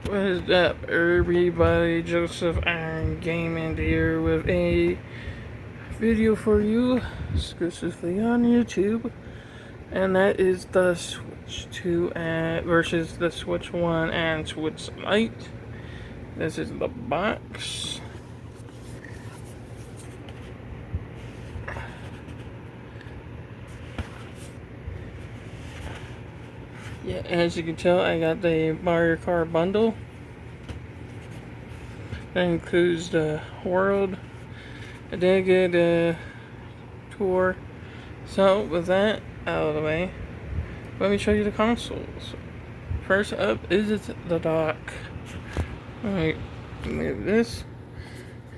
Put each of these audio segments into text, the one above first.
What is up, everybody? Joseph Iron Gaming here with a video for you exclusively on YouTube, and that is the Switch 2 versus the Switch 1 and Switch Lite. This is the box. Yeah, as you can tell, I got the Mario Kart bundle. That includes the world. I did get a tour. So, with that out of the way, let me show you the consoles. First up is the dock. Alright, move this.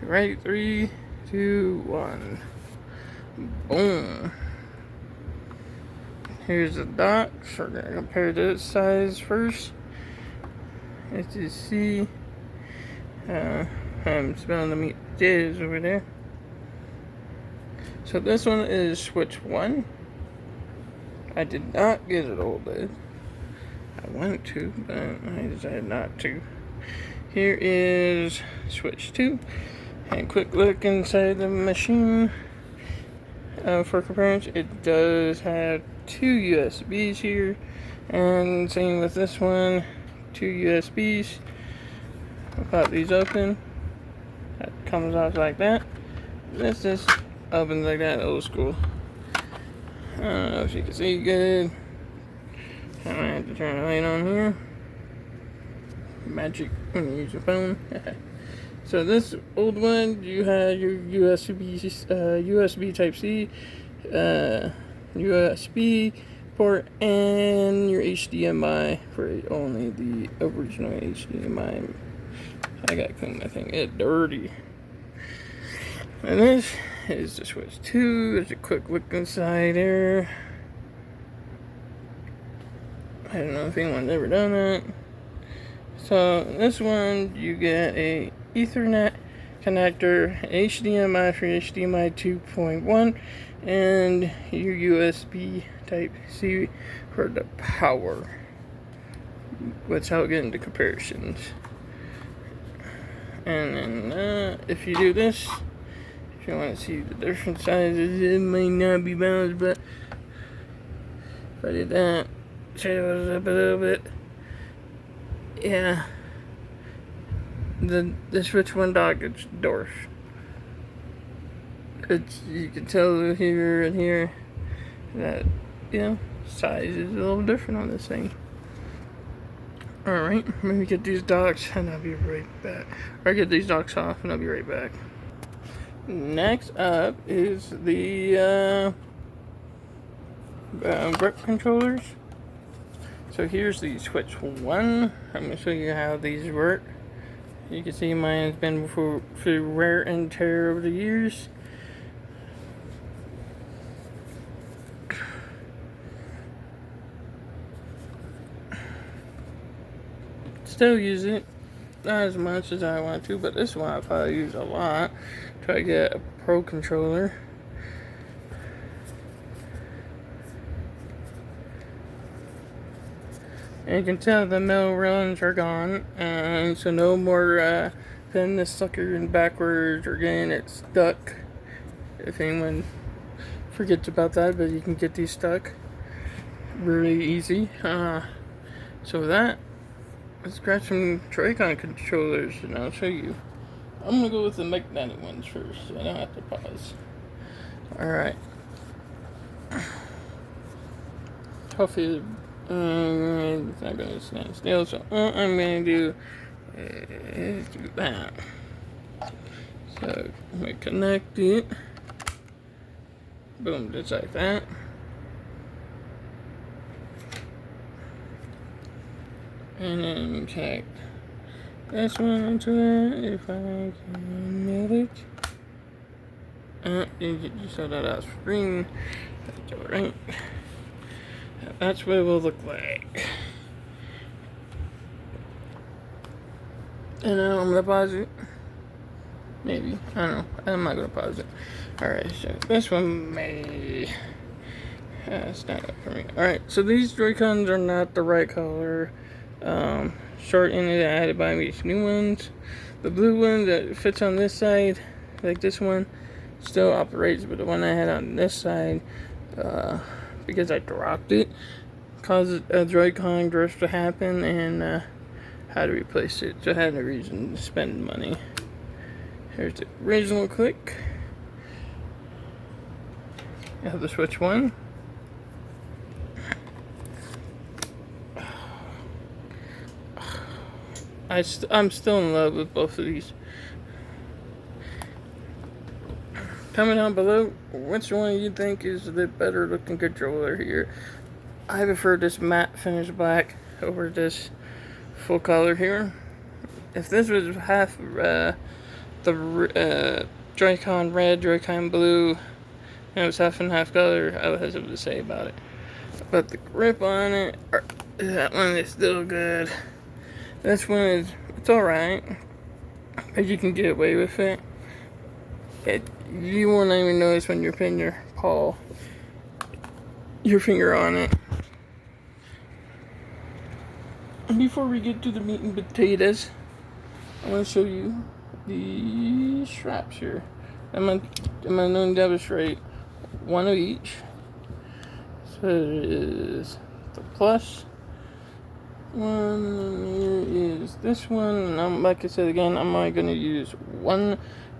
Right, 3, 2, 1. Boom. Here's the dock. So we're going to compare this size first. As you see, I'm smelling the meat potatoes over there. So this one is Switch 1. I did not get it OLED. I wanted to, but I decided not to. Here is Switch 2. And quick look inside the machine. For comparison, it does have 2 USBs here. And same with this one, 2 USBs. I'll pop these open. That comes out like that. This just opens like that, old school. I don't know if you can see good. I might have to turn the light on here. Magic when you use your phone. So this old one, you have your USB Type C, USB port, and your HDMI for only the original HDMI. I gotta clean my thing. It's dirty. And this is the Switch 2. There's a quick look inside there. I don't know if anyone's ever done that. So this one, you get a Ethernet connector, HDMI for HDMI 2.1, and your USB Type C for the power. Let's how get into comparisons. And then if you do this, if you want to see the different sizes, it might not be balanced, but if I did that, shadows up a little bit. Yeah, the Switch 1 dock is dwarf. You can tell here and here that, size is a little different on this thing. Alright, let me get these docks and I'll be right back. Or get these docks off and I'll be right back. Next up is the grip controllers. So here's the Switch 1. I'm going to show you how these work. You can see mine has been through wear and tear over the years. Still use it, not as much as I want to, but this one I probably use a lot. Try to get a pro controller. And you can tell the metal railings are gone, so no more putting this sucker in backwards or getting it stuck. If anyone forgets about that, but you can get these stuck really easy. So with that, let's grab some Joy-Con controllers and I'll show you. I'm gonna go with the magnetic ones first, so I don't have to pause. Alright. Hopefully it's not gonna stand still, so I'm gonna do that. So I'm gonna connect it. Boom, just like that. And then connect this one to it if I can nail it. You just saw that out screen. That's alright. That's what it will look like. And now I'm gonna pause it. Maybe. I don't know. I'm not gonna pause it. Alright, so this one may stand up for me. Alright, so these Joy-Cons are not the right color. short ended. I had to buy me these new ones. The blue one that fits on this side, like this one, still operates, but the one I had on this side, because I dropped it, caused a Joy-Con drift to happen, and had to replace it. So I had no reason to spend money. Here's the original click. I have the Switch 1. I'm still in love with both of these. Comment down below which one you think is the better looking controller here. I prefer this matte finish black over this full color here. If this was half the Joy-Con red, Joy-Con blue, and it was half and half color, I would have something to say about it. But the grip on it, that one is still good. This one is, it's alright, but you can get away with it. You won't even notice when you're putting your finger on it. And before we get to the meat and potatoes, I want to show you the straps here. I'm gonna demonstrate one of each. So it is the plus one, and here is this one. And like I said again, I'm only going to use one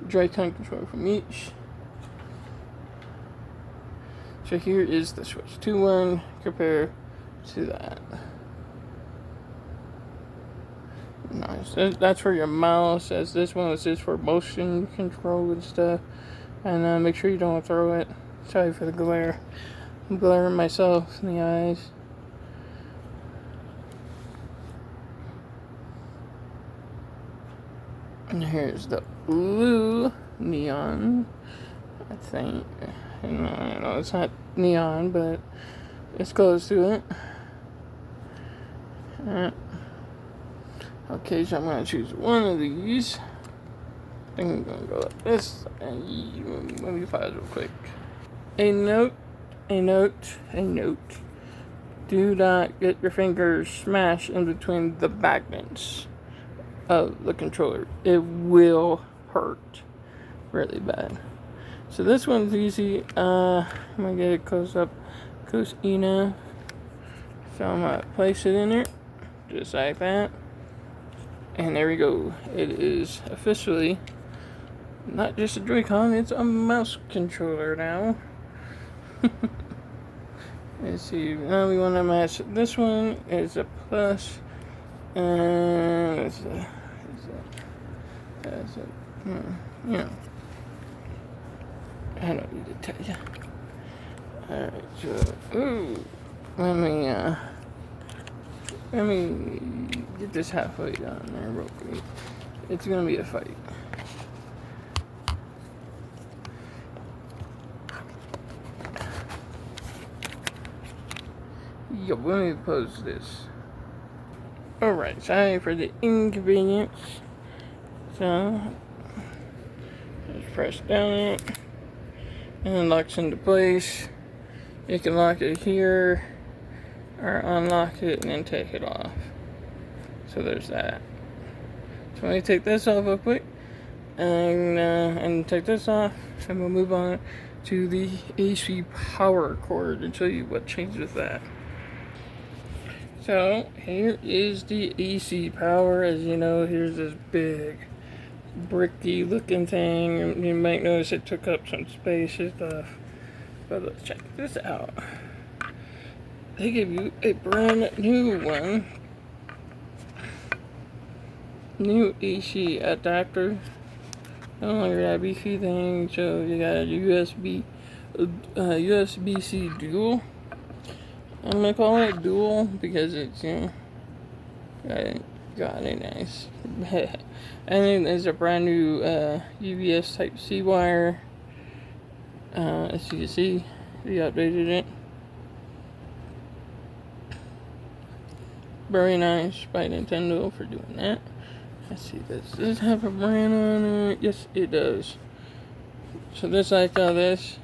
Joy-Con controller from each. So here is the Switch 2 one compared to that. Nice. That's for your mouse, as this one is just for motion control and stuff. And make sure you don't throw it. Sorry for the glare. I'm glaring myself in the eyes. And here's the blue neon, I think. And I know it's not neon, but it's close to it. Okay, so I'm going to choose one of these. I think I'm going to go like this. And let me pause real quick. A note. Do not get your fingers smashed in between the magnets of the controller. It will hurt really bad. So this one's easy. I'm gonna get it close enough. So I'm gonna place it in there, just like that. And there we go. It is officially not just a Joy-Con, it's a mouse controller now. Let's see, now we want to match this one. Is a plus, and it's a you know, I don't need to tell you. Alright, so, let me get this halfway down there real quick. It's gonna be a fight. Yo, let me pose this. Alright, sorry for the inconvenience. So, just press down it, and it locks into place. You can lock it here, or unlock it and then take it off. So there's that. So let me take this off real quick, and take this off, and we'll move on to the AC power cord and show you what changed with that. So here is the AC power. As you know, here's this big bricky looking thing. You might notice it took up some space and stuff, but let's check this out. They give you a brand new one, new AC adapter. No longer that beefy thing. So you got a USB-C dual. I'm gonna call it dual because it's, you know, got it nice. And then there's a brand new UVS Type-C wire. As you can see, we updated it. Very nice by Nintendo for doing that. Let's see, does this have a brand on it? Yes, it does. So this, like this,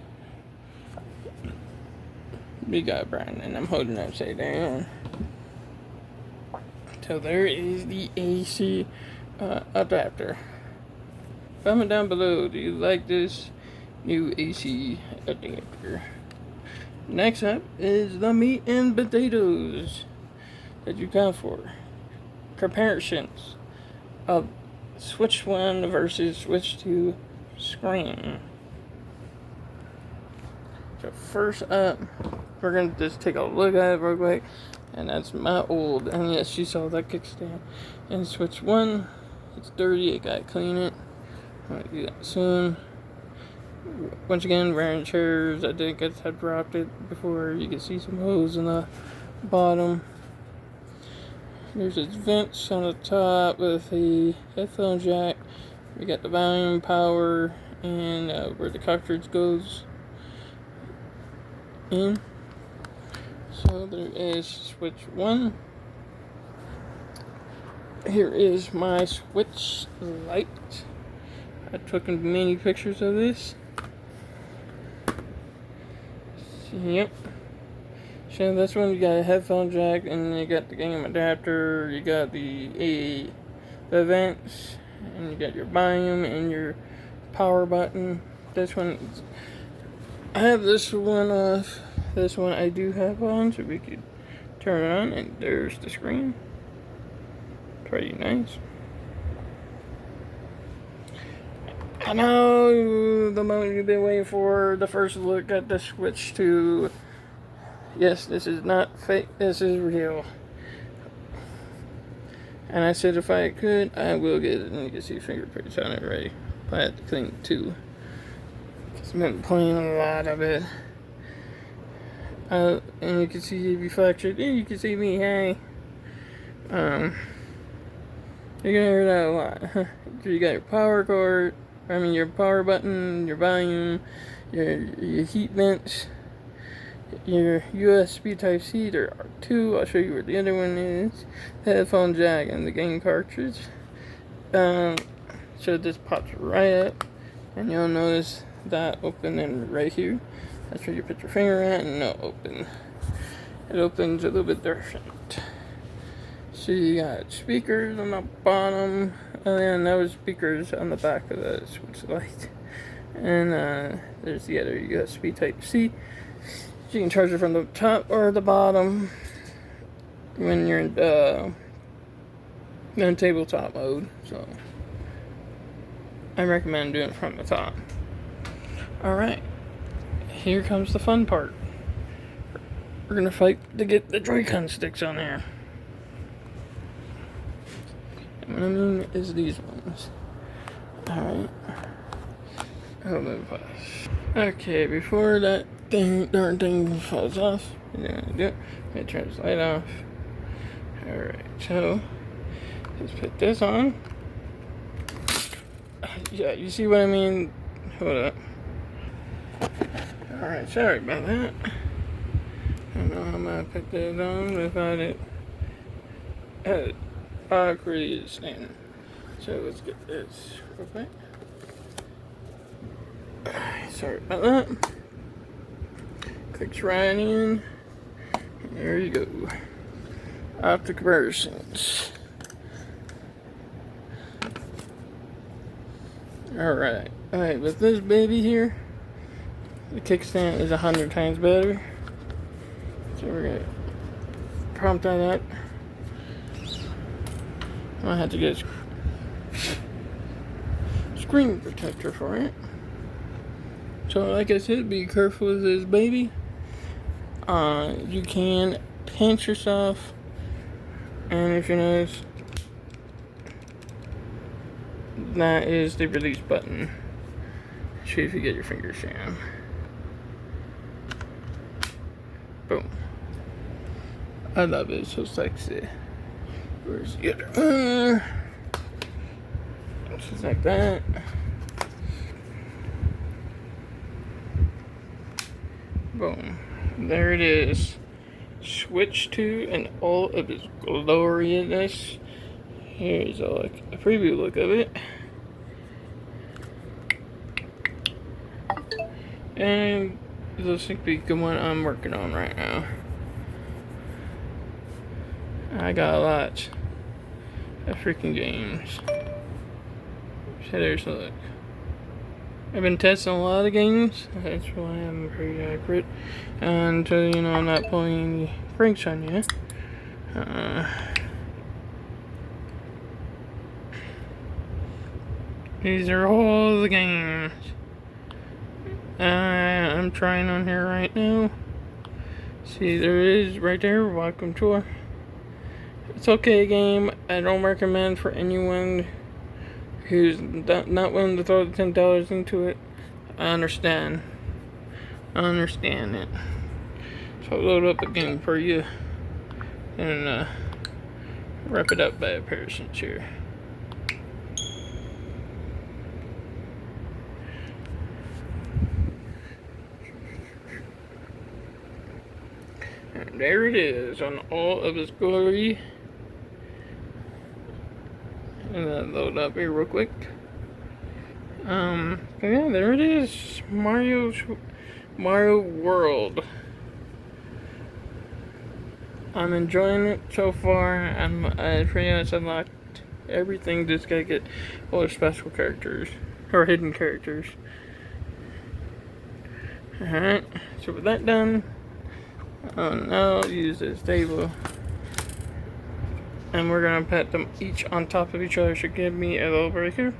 we got a brand, and I'm holding it upside down. So there is the AC adapter. Comment down below, do you like this new AC adapter? Next up is the meat and potatoes that you got for. Comparisons of Switch 1 versus Switch 2 screen. So first up, we're going to just take a look at it real quick. And that's my old, and yes, you saw that kickstand. And Switch 1, it's dirty, I gotta clean it. I'll do that soon. Once again, wearing chairs, I think I dropped it before. You can see some hose in the bottom. There's its vents on the top with the headphone jack. We got the volume, power, and where the cartridge goes in. So there is Switch 1. Here is my Switch Lite. I took many pictures of this. Yep. So this one, you got a headphone jack, and you got the game adapter, you got the vents, and you got your volume and your power button. This one, I have this one off. This one I do have on, so we could turn it on, and there's the screen. Pretty nice. I know the moment you've been waiting for, the first look at the Switch 2. Yes, this is not fake, this is real. And I said if I could, I will get it, and you can see fingerprints on it already. But I have to clean it too. I've been playing a lot of it. And you can see the reflection, and you can see me, hey. You're gonna hear that a lot. You got your power cord, your power button, your volume, your heat vents, your USB Type-C, there are two. I'll show you where the other one is. The headphone jack and the game cartridge. So this pops right up, and you'll notice that opening right here. That's where you put your finger at, and it'll open. It opens a little bit different. So you got speakers on the bottom, and those speakers on the back of the Switch Lite. And there's the other USB Type-C. So you can charge it from the top or the bottom when you're in tabletop mode. So I recommend doing it from the top. Alright, here comes the fun part. We're gonna fight to get the Joy-Con sticks on there. And what I mean is these ones. Alright. Okay, before that darn thing falls off, I'm gonna do it. I'm gonna turn this light off. Alright, so let's put this on. Yeah, you see what I mean? Hold up. Alright, sorry about that. I don't know how I'm gonna put this on without it awkwardly standing. So let's get this real quick. Sorry about that. Clicks right in. There you go. Off the comparisons. Alright, with this baby here, the kickstand is 100 times better. So we're gonna prompt on that. I had to get a screen protector for it. So like I said, be careful with this baby. You can pinch yourself, and if you notice, that is the release button. See if you get your fingers down. Boom. I love it, it's so sexy. Where's the other one? Just like that. Boom. There it is. Switch 2 and all of its gloriousness. Here's a preview look of it. And this looks like the one I'm working on right now. I got a lot freaking games. So there's a look. I've been testing a lot of games. That's why I'm pretty accurate. Until, you know, I'm not pulling any pranks on you. These are all the games I'm trying on here right now. See, there is right there, welcome tour. It's okay game. I don't recommend for anyone who's not willing to throw the $10 into it. I understand it. So I'll load up a game for you and wrap it up by a person here. And there it is on all of its glory. And then load up here real quick. Yeah, there it is. Mario World. I'm enjoying it so far. I pretty much unlocked everything. Just gotta get all the special characters or hidden characters. Alright, so with that done, now I'll use this table. And we're gonna put them each on top of each other to give me a little breaker.